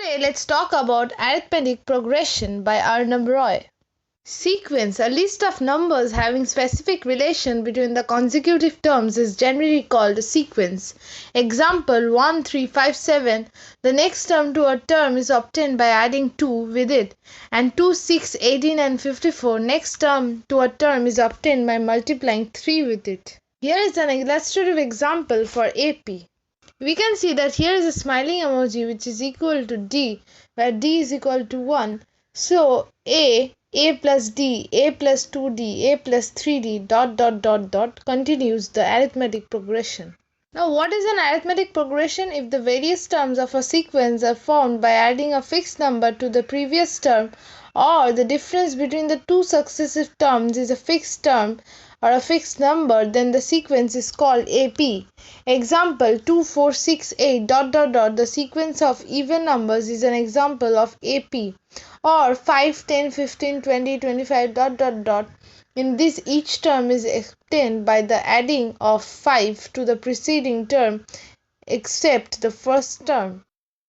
Today let's talk about arithmetic progression by Arnab Roy. Sequence, a list of numbers having specific relation between the consecutive terms, is generally called a sequence. Example 1, 3, 5, 7. The next term to a term is obtained by adding 2 with it, and 2, 6, 18 and 54. Next term to a term is obtained by multiplying 3 with it. Here is an illustrative example for AP. We can see that here is a smiling emoji which is equal to D, where D is equal to 1. So A plus D, A plus 2D, A plus 3D, continues the arithmetic progression. Now, what is an arithmetic progression? If the various terms of a sequence are formed by adding a fixed number to the previous term, or the difference between the two successive terms is a fixed term or a fixed number, then the sequence is called AP. Example 2, 4, 6, 8, The sequence of even numbers is an example of AP. Or 5, 10, 15, 20, 25, In this, each term is obtained by the adding of 5 to the preceding term except the first term.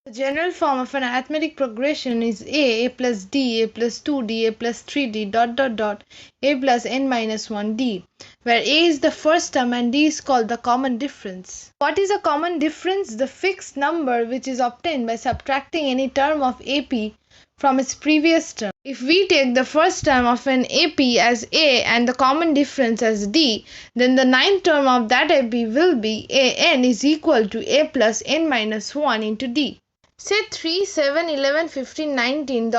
The general form of an arithmetic progression is A plus D, A plus 2D, A plus 3D, A plus n minus 1D, where A is the first term and D is called the common difference. What is a common difference? The fixed number which is obtained by subtracting any term of AP from its previous term. If we take the first term of an AP as A and the common difference as D, then the ninth term of that AP will be AN is equal to A plus n minus 1 into D. Say 3, 7, 11, 15, 19,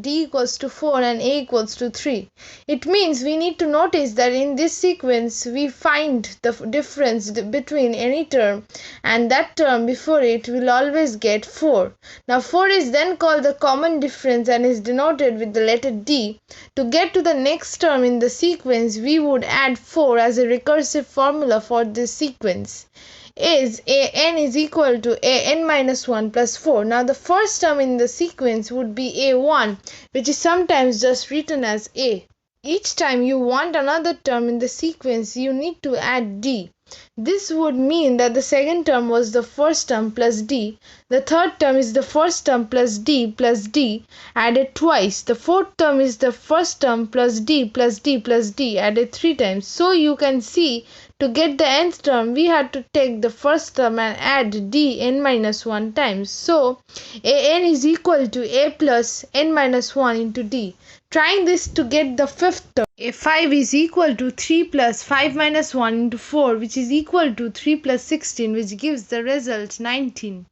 D equals to 4 and A equals to 3. It means we need to notice that in this sequence we find the difference between any term, and that term before it will always get 4. Now 4 is then called the common difference and is denoted with the letter D. To get to the next term in the sequence, we would add 4 as a recursive formula for this sequence. Is AN is equal to AN minus 1 plus 4. Now the first term in the sequence would be A1, which is sometimes just written as A. Each time you want another term in the sequence, you need to add D. This would mean that the second term was the first term plus D. The third term is the first term plus D added twice. The fourth term is the first term plus D added 3 times. So you can see, to get the nth term, we had to take the first term and add D n minus 1 times. So AN is equal to A plus n minus 1 into D. Trying this to get the fifth term. A5 is equal to 3 plus 5 minus 1 into 4, which is equal to 3 plus 16, which gives the result 19.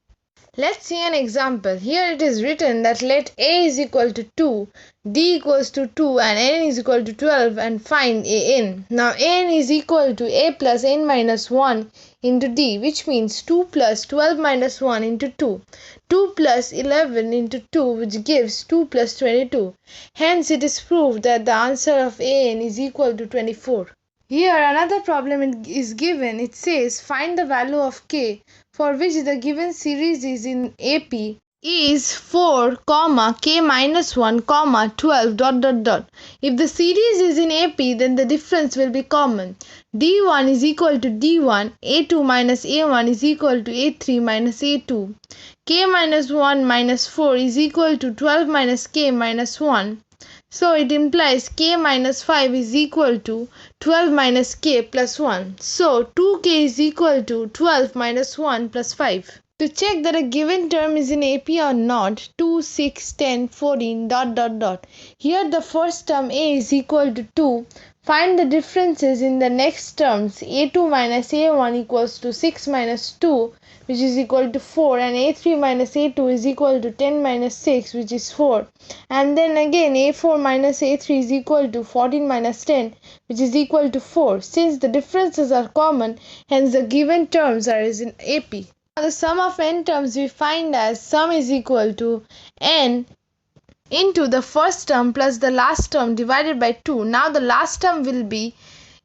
Let's see an example. Here it is written that let A is equal to 2, D equals to 2 and N is equal to 12 and find AN. Now AN is equal to A plus n minus 1 into D, which means 2 plus 12 minus 1 into 2. 2 plus 11 into 2, which gives 2 plus 22. Hence it is proved that the answer of AN is equal to 24. Here another problem is given. It says find the value of K for which the given series is in AP is 4, K minus 1, 12, If the series is in AP, then the difference will be common. D1 is equal to D1, A2 minus A1 is equal to A3 minus A2. K minus 1 minus 4 is equal to 12 minus K minus 1. So it implies K minus 5 is equal to 12 minus K plus 1. So 2K is equal to 12 minus 1 plus 5. To check that a given term is in AP or not, 2, 6, 10, 14, Here the first term A is equal to 2. Find the differences in the next terms. A2 minus A1 equals to 6 minus 2, which is equal to 4, and A3 minus A2 is equal to 10 minus 6, which is 4. And then again A4 minus A3 is equal to 14 minus 10, which is equal to 4. Since the differences are common, hence the given terms are in AP. Now the sum of n terms we find as sum is equal to n into the first term plus the last term divided by 2. Now the last term will be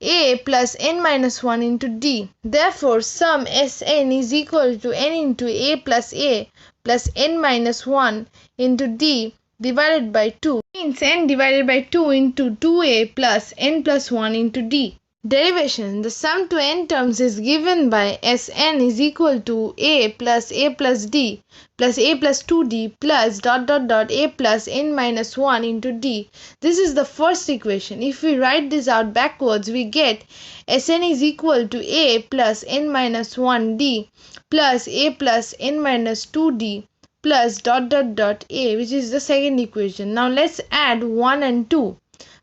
A plus n minus 1 into D. Therefore, sum Sn is equal to n into A plus n minus 1 into D divided by 2. Means n divided by 2 into 2A plus n plus 1 into D. Derivation. The sum to n terms is given by Sn is equal to a plus d plus a plus 2d plus a plus n minus 1 into d. This is the first equation. If we write this out backwards, we get Sn is equal to a plus n minus 1 d plus a plus n minus 2d plus a, which is the second equation. Now let's add 1 and 2.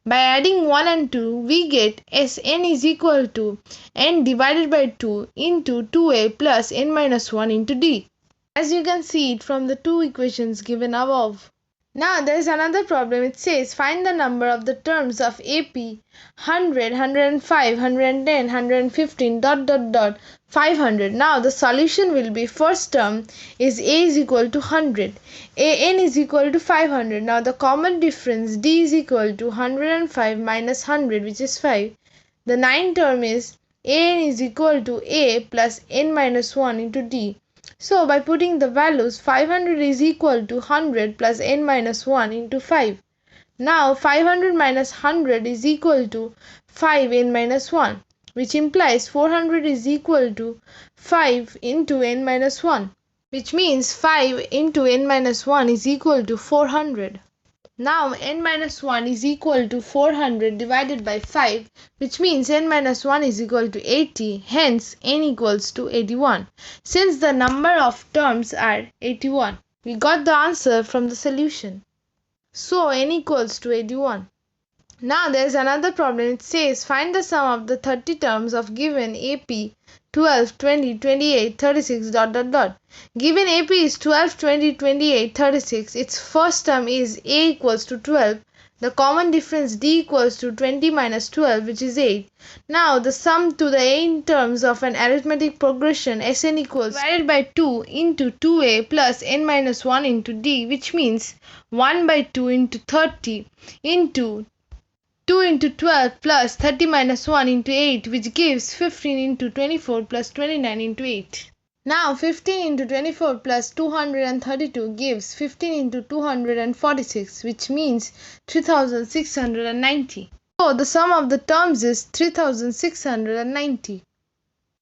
By adding 1 and 2, we get Sn is equal to n divided by 2 into 2a plus n minus 1 into d. As you can see it from the two equations given above. Now there is another problem. It says find the number of the terms of AP 100, 105, 110, 115, 500. Now the solution will be first term is A is equal to 100, AN is equal to 500. Now the common difference D is equal to 105 minus 100, which is 5. The ninth term is AN is equal to A plus N minus 1 into D. So by putting the values, 500 is equal to 100 plus n minus 1 into 5. Now 500 minus 100 is equal to 5n minus 1, which implies 400 is equal to 5 into n minus 1, which means 5 into n minus 1 is equal to 400. Now n minus 1 is equal to 400 divided by 5, which means n minus 1 is equal to 80, hence n equals to 81. Since the number of terms are 81, we got the answer from the solution. So n equals to 81. Now there is another problem. It says find the sum of the 30 terms of given AP 12, 20, 28, 36, Given AP is 12, 20, 28, 36, its first term is A equals to 12. The common difference D equals to 20 minus 12, which is 8. Now the sum to the n terms of an arithmetic progression Sn equals divided by 2 into 2a plus n minus 1 into d, which means 1 by 2 into 30 into 2 into 12 plus 30 minus 1 into 8, which gives 15 into 24 plus 29 into 8. Now 15 into 24 plus 232 gives 15 into 246, which means 3690. So the sum of the terms is 3690.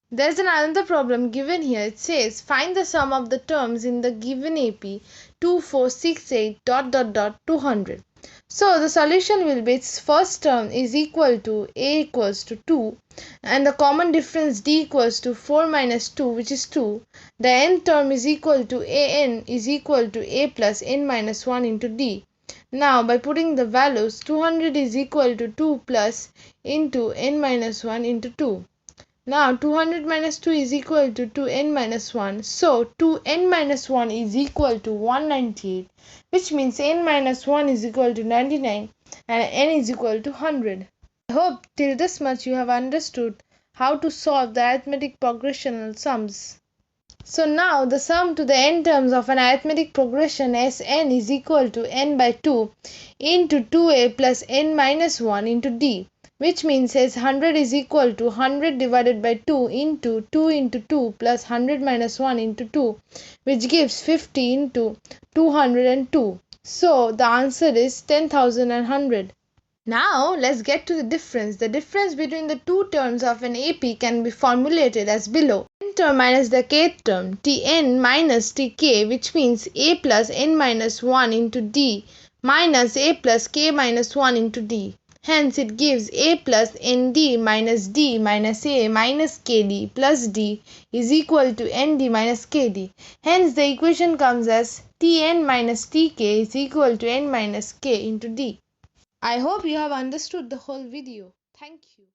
There's another problem given here. It says find the sum of the terms in the given AP 2468 200. So the solution will be its first term is equal to A equals to 2 and the common difference D equals to 4 minus 2, which is 2. The nth term is equal to AN is equal to A plus N minus 1 into D. Now by putting the values, 200 is equal to 2 plus into N minus 1 into 2. Now 200 minus 2 is equal to 2n minus 1. So 2n minus 1 is equal to 198, which means n minus 1 is equal to 99 and n is equal to 100. I hope till this much you have understood how to solve the arithmetic progressional sums. So now the sum to the n terms of an arithmetic progression Sn is equal to n by 2 into 2a plus n minus 1 into d, which means as 100 is equal to 100 divided by 2 into 2 plus 100 minus 1 into 2, which gives 50 into 202. So the answer is 10,100. Now let's get to the difference. The difference between the two terms of an AP can be formulated as below. N term minus the kth term, Tn minus Tk, which means A plus n minus 1 into d minus A plus k minus 1 into d. Hence it gives A plus nd minus d minus a minus kd plus d is equal to nd minus kd. Hence the equation comes as Tn minus Tk is equal to n minus k into d. I hope you have understood the whole video. Thank you.